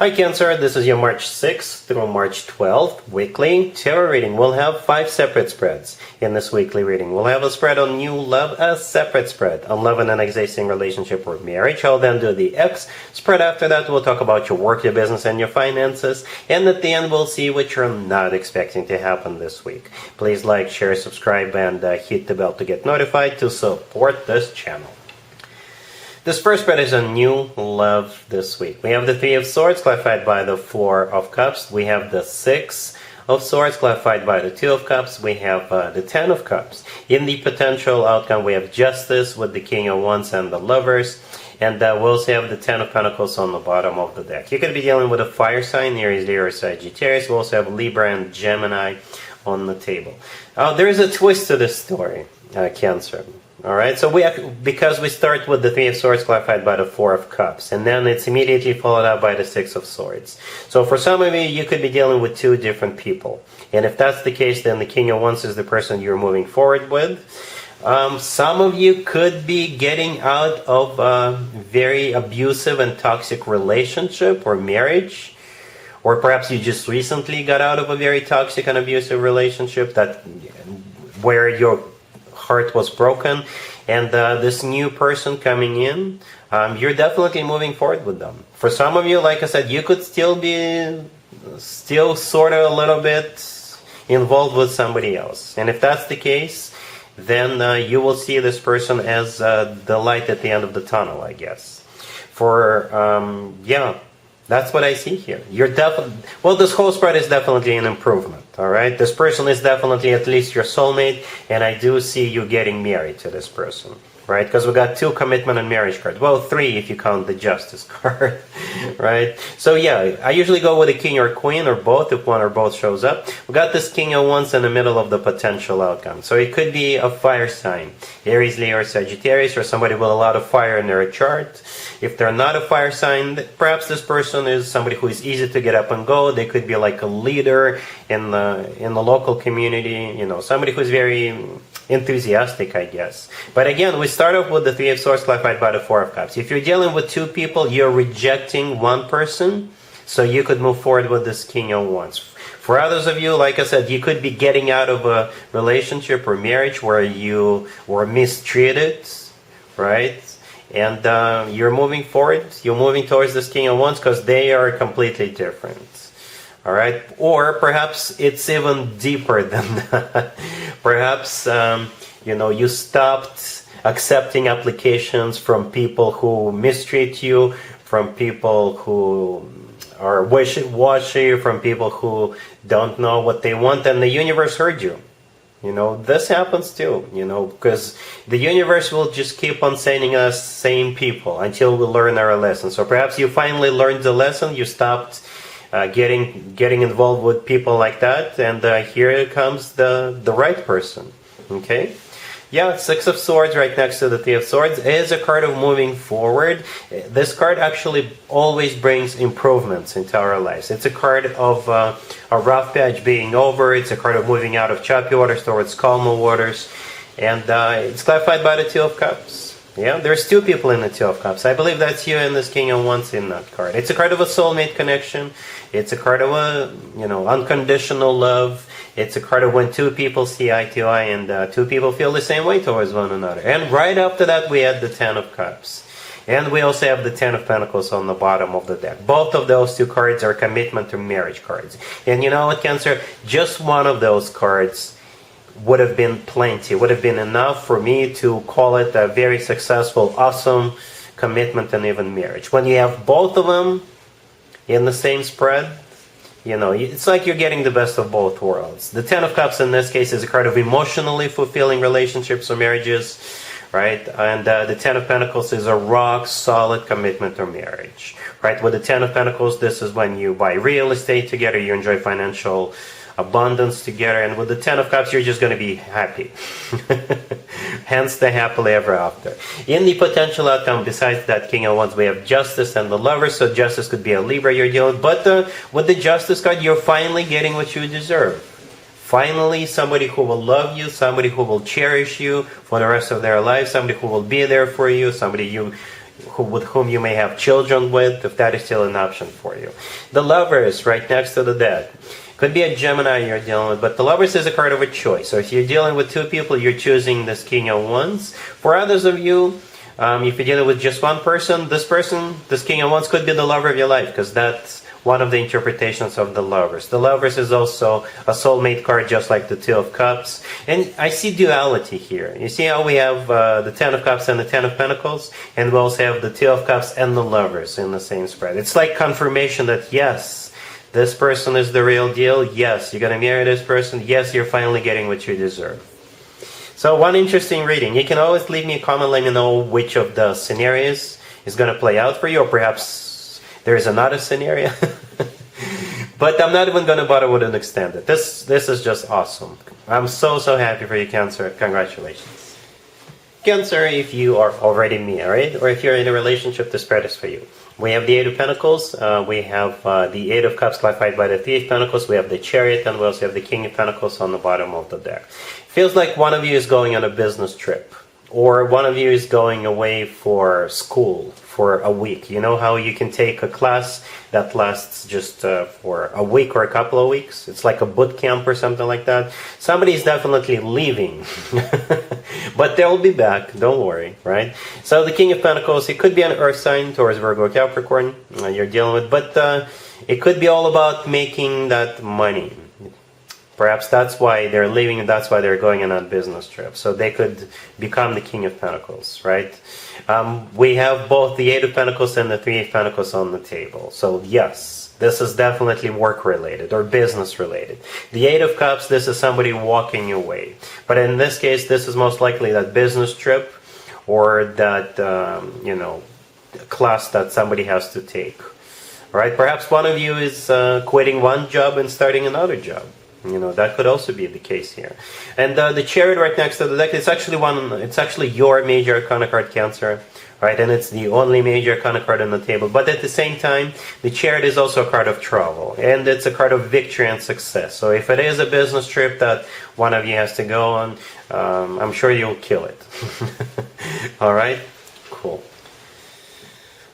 Hi Cancer, this is your March 6th through March 12th weekly tarot reading. We'll have 5 separate spreads in this weekly reading. We'll have a spread on new love, a separate spread on love and an existing relationship or marriage. I'll then do the X spread after that. We'll talk about your work, your business, and your finances. And at the end, we'll see what you're not expecting to happen this week. Please like, share, subscribe, and hit the bell to get notified to support this channel. This first spread is a new love this week. We have the Three of Swords clarified by the Four of Cups. We have the Six of Swords clarified by the Two of Cups. We have the Ten of Cups. In the potential outcome, we have Justice with the King of Wands and the Lovers. And we also have the Ten of Pentacles on the bottom of the deck. You could be dealing with a fire sign, Aries, Leo, or Sagittarius. We also have Libra and Gemini on the table. There is a twist to this story, Cancer. Alright, so because we start with the Three of Swords clarified by the Four of Cups, and then it's immediately followed up by the Six of Swords. So for some of you, you could be dealing with two different people. And if that's the case, then the King of Wands is the person you're moving forward with. Some of you could be getting out of a very abusive and toxic relationship or marriage. Or perhaps you just recently got out of a very toxic and abusive relationship where your heart was broken, and this new person coming in, you're definitely moving forward with them. For some of you, like I said, you could still sort of a little bit involved with somebody else. And if that's the case, then you will see this person as the light at the end of the tunnel, I guess. That's what I see here. This whole spread is definitely an improvement, alright? This person is definitely at least your soulmate, and I do see you getting married to this person, right? Because we got 2 commitment and marriage cards. Well, 3 if you count the Justice card, right? So yeah, I usually go with a King or Queen or both if one or both shows up. We got this King of Wands in the middle of the potential outcome. So it could be a fire sign, Aries, Leo, or Sagittarius, or somebody with a lot of fire in their chart. If they're not a fire sign, perhaps this person is somebody who is easy to get up and go. They could be like a leader in the local community, somebody who's very enthusiastic, I guess. But again, we start off with the Three of Swords clarified by the Four of Cups. If you're dealing with 2 people, you're rejecting one person, so you could move forward with this King of Wands. For others of you, like I said, you could be getting out of a relationship or marriage where you were mistreated, right? And you're moving forward, you're moving towards this King of Wands because they are completely different. Alright? Or perhaps it's even deeper than that. Perhaps, you stopped accepting applications from people who mistreat you, from people who are wishy-washy, from people who don't know what they want, and the universe heard you. This happens too, because the universe will just keep on sending us same people until we learn our lesson. So perhaps you finally learned the lesson, you stopped getting involved with people like that, and here comes the right person. Okay? Yeah, Six of Swords right next to the Three of Swords is a card of moving forward. This card actually always brings improvements into our lives. It's a card of a rough patch being over. It's a card of moving out of choppy waters towards calmer waters. And it's clarified by the Two of Cups. Yeah, there's 2 people in the Two of Cups. I believe that's you and this King of Wands in that card. It's a card of a soulmate connection. It's a card of unconditional love. It's a card of when 2 people see eye to eye and 2 people feel the same way towards one another. And right after that, we had the Ten of Cups. And we also have the Ten of Pentacles on the bottom of the deck. Both of those 2 cards are commitment to marriage cards. And you know what, Cancer? Just one of those cards would have been plenty, would have been enough for me to call it a very successful, awesome commitment and even marriage. When you have both of them in the same spread, it's like you're getting the best of both worlds. The Ten of Cups in this case is a card of emotionally fulfilling relationships or marriages, right? And the Ten of Pentacles is a rock-solid commitment or marriage, right? With the Ten of Pentacles, this is when you buy real estate together, you enjoy financial abundance together, and with the Ten of Cups, you're just going to be happy. Hence the happily ever after. In the potential outcome, besides that King of Wands, we have Justice and the Lovers. So Justice could be a Libra you're dealing with, but with the Justice card, you're finally getting what you deserve. Finally, somebody who will love you, somebody who will cherish you for the rest of their life, somebody who will be there for you, somebody with whom you may have children with, if that is still an option for you. The Lovers, right next to the Dead. Could be a Gemini you're dealing with, but the Lovers is a card of a choice. So if you're dealing with two people, you're choosing this King of Wands. For others of you, if you're dealing with just one person, this King of Wands could be the lover of your life, because that's one of the interpretations of the Lovers. The Lovers is also a soulmate card, just like the Two of Cups. And I see duality here. You see how we have the Ten of Cups and the Ten of Pentacles? And we also have the Two of Cups and the Lovers in the same spread. It's like confirmation that, yes, this person is the real deal. Yes, you're going to marry this person. Yes, you're finally getting what you deserve. So one interesting reading. You can always leave me a comment, let me know which of the scenarios is going to play out for you, or perhaps there is another scenario. But I'm not even going to bother with an extended. This is just awesome. I'm so happy for you, Cancer. Congratulations. Cancer, if you are already married, or if you're in a relationship, this spread is for you. We have the Eight of Pentacles, we have the Eight of Cups clarified by the Three of Pentacles, we have the Chariot, and we also have the King of Pentacles on the bottom of the deck. Feels like one of you is going on a business trip, or one of you is going away for school for a week. You know how you can take a class that lasts just for a week or a couple of weeks? It's like a boot camp or something like that. Somebody is definitely leaving. But they'll be back, don't worry, right? So the King of Pentacles, it could be an earth sign, Taurus, Virgo, Capricorn, you're dealing with, but it could be all about making that money. Perhaps that's why they're leaving, and that's why they're going on a business trip. So they could become the King of Pentacles, right? We have both the Eight of Pentacles and the Three of Pentacles on the table. So yes, this is definitely work-related or business-related. The Eight of Cups, this is somebody walking away. But in this case, this is most likely that business trip or that, class that somebody has to take. Right? Perhaps one of you is quitting one job and starting another job. That could also be the case here. And the Chariot right next to the deck, it's actually your major arcana card, Cancer, right? And it's the only major arcana card on the table. But at the same time, the Chariot is also a card of travel, and it's a card of victory and success. So if it is a business trip that one of you has to go on, I'm sure you'll kill it. All right? Cool.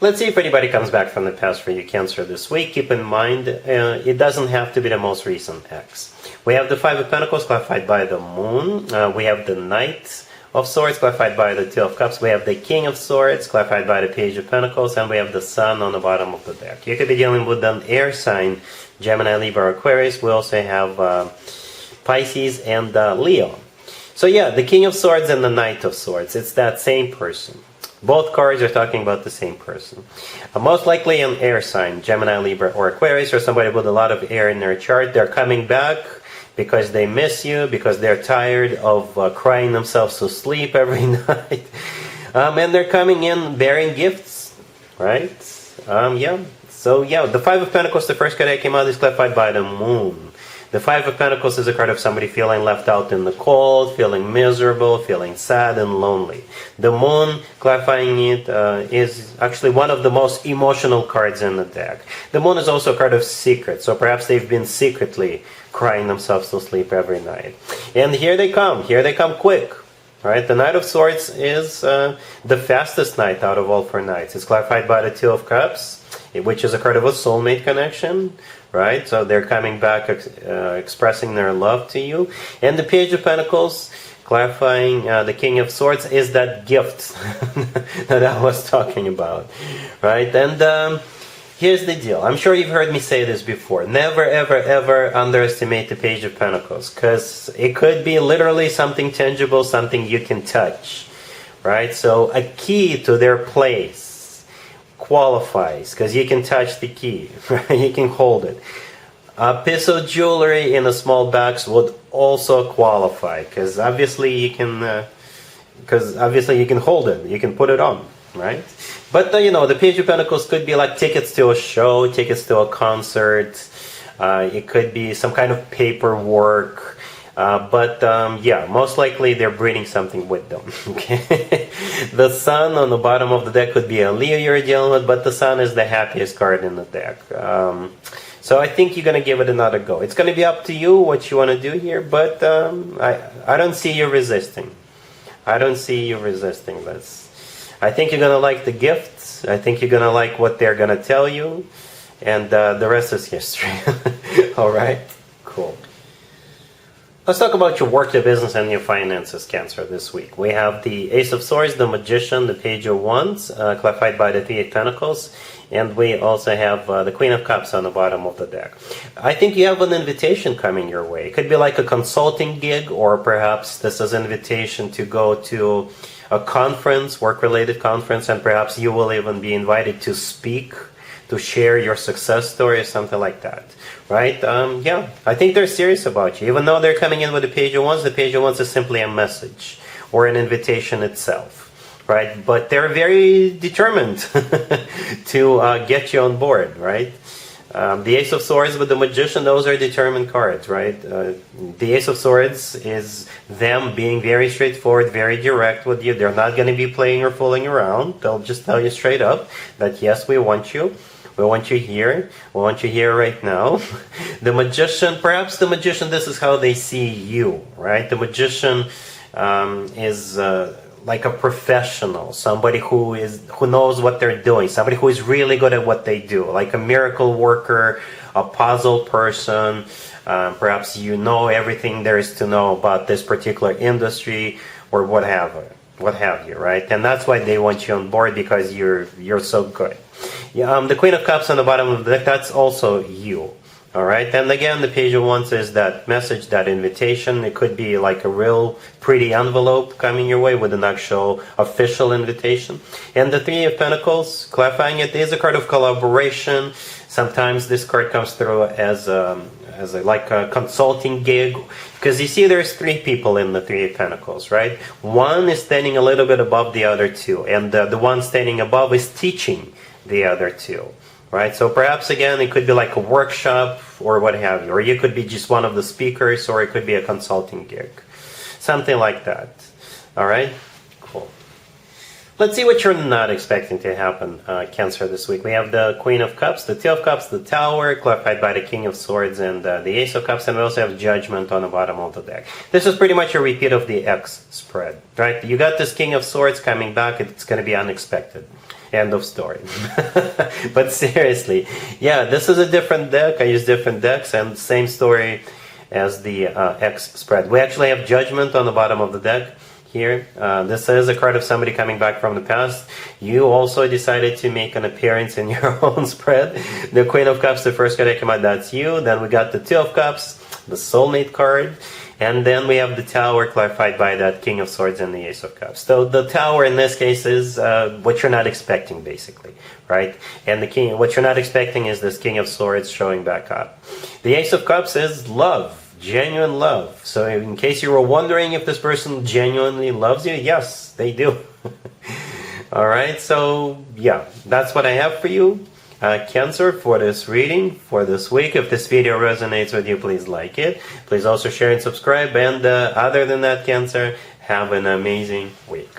Let's see if anybody comes back from the past for you, Cancer, this week. Keep in mind, it doesn't have to be the most recent ex. We have the Five of Pentacles clarified by the Moon. We have the Knight of Swords clarified by the Two of Cups. We have the King of Swords clarified by the Page of Pentacles. And we have the Sun on the bottom of the deck. You could be dealing with an air sign, Gemini, Libra, Aquarius. We also have Pisces and Leo. So yeah, the King of Swords and the Knight of Swords. It's that same person. Both cards are talking about the same person. Most likely an air sign, Gemini, Libra, or Aquarius, or somebody with a lot of air in their chart. They're coming back because they miss you, because they're tired of crying themselves to sleep every night. And they're coming in bearing gifts, right? Yeah. So yeah, the Five of Pentacles, the first card that came out, is clarified by the Moon. The Five of Pentacles is a card of somebody feeling left out in the cold, feeling miserable, feeling sad and lonely. The Moon, clarifying it, is actually one of the most emotional cards in the deck. The Moon is also a card of secret, so perhaps they've been secretly crying themselves to sleep every night. And here they come quick. Right? The Knight of Swords is the fastest knight out of all four knights. It's clarified by the Two of Cups, which is a card of a soulmate connection. Right? So they're coming back expressing their love to you. And the Page of Pentacles, clarifying the King of Swords, is that gift that I was talking about. Right? And here's the deal. I'm sure you've heard me say this before. Never, ever, ever underestimate the Page of Pentacles, because it could be literally something tangible, something you can touch. Right? So a key to their place qualifies, because you can touch the key, right? You can hold it. A piece of jewelry in a small box would also qualify, because obviously you can hold it, you can put it on, right? But the Page of Pentacles could be like tickets to a show, tickets to a concert. It could be some kind of paperwork. Yeah, most likely they're bringing something with them. Okay, the Sun on the bottom of the deck could be a Leo you're dealing with, but the Sun is the happiest card in the deck. So I think you're gonna give it another go. It's gonna be up to you what you want to do here, but I don't see you resisting. I don't see you resisting this. I think you're gonna like the gift. I think you're gonna like what they're gonna tell you, and the rest is history. All right, cool. Let's talk about your work, your business, and your finances, Cancer, this week. We have the Ace of Swords, the Magician, the Page of Wands, clarified by the Three of Pentacles, and we also have the Queen of Cups on the bottom of the deck. I think you have an invitation coming your way. It could be like a consulting gig, or perhaps this is an invitation to go to a conference, work-related conference, and perhaps you will even be invited to speak, to share your success story or something like that, right? Yeah, I think they're serious about you. Even though they're coming in with the Page of Wands is simply a message or an invitation itself, right? But they're very determined to get you on board, right? The Ace of Swords with the Magician, those are determined cards, right? The Ace of Swords is them being very straightforward, very direct with you. They're not going to be playing or fooling around. They'll just tell you straight up that, yes, we want you. We want you here. We want you here right now. The Magician, perhaps the Magician, this is how they see you, right? The Magician is like a professional, somebody who knows what they're doing, somebody who is really good at what they do, like a miracle worker, a puzzle person. Perhaps you know everything there is to know about this particular industry, or what have you, right? And that's why they want you on board, because you're so good. Yeah, the Queen of Cups on the bottom of the deck, that's also you. All right, and again, the Page of Wands is that message, that invitation. It could be like a real pretty envelope coming your way with an actual official invitation. And the Three of Pentacles, clarifying it, is a card of collaboration. Sometimes this card comes through as like a consulting gig, because you see there's three people in the Three of Pentacles, right? One is standing a little bit above the other two, and the one standing above is teaching the other two. Right, so perhaps again it could be like a workshop or what have you, or you could be just one of the speakers, or it could be a consulting gig, something like that. All right, cool. Let's see what you're not expecting to happen, Cancer, this week. We have the Queen of Cups, the Two of Cups, the Tower, clarified by the King of Swords, and the Ace of Cups, and we also have Judgment on the bottom of the deck. This is pretty much a repeat of the X spread, right? You got this King of Swords coming back. It's going to be unexpected. End of story. But seriously, yeah, this is a different deck. I use different decks, and same story as the X spread. We actually have Judgment on the bottom of the deck here. This is a card of somebody coming back from the past. You also decided to make an appearance in your own spread. The Queen of Cups, the first card that came out, that's you. Then we got the Two of Cups, the Soulmate card. And then we have the Tower, clarified by that King of Swords and the Ace of Cups. So the Tower in this case is what you're not expecting, basically, right? And the King, what you're not expecting is this King of Swords showing back up. The Ace of Cups is love, genuine love. So in case you were wondering if this person genuinely loves you, yes, they do. All right, so yeah, that's what I have for you. Cancer, for this reading for this week. If this video resonates with you, please like it. Please also share and subscribe. And other than that, Cancer, have an amazing week.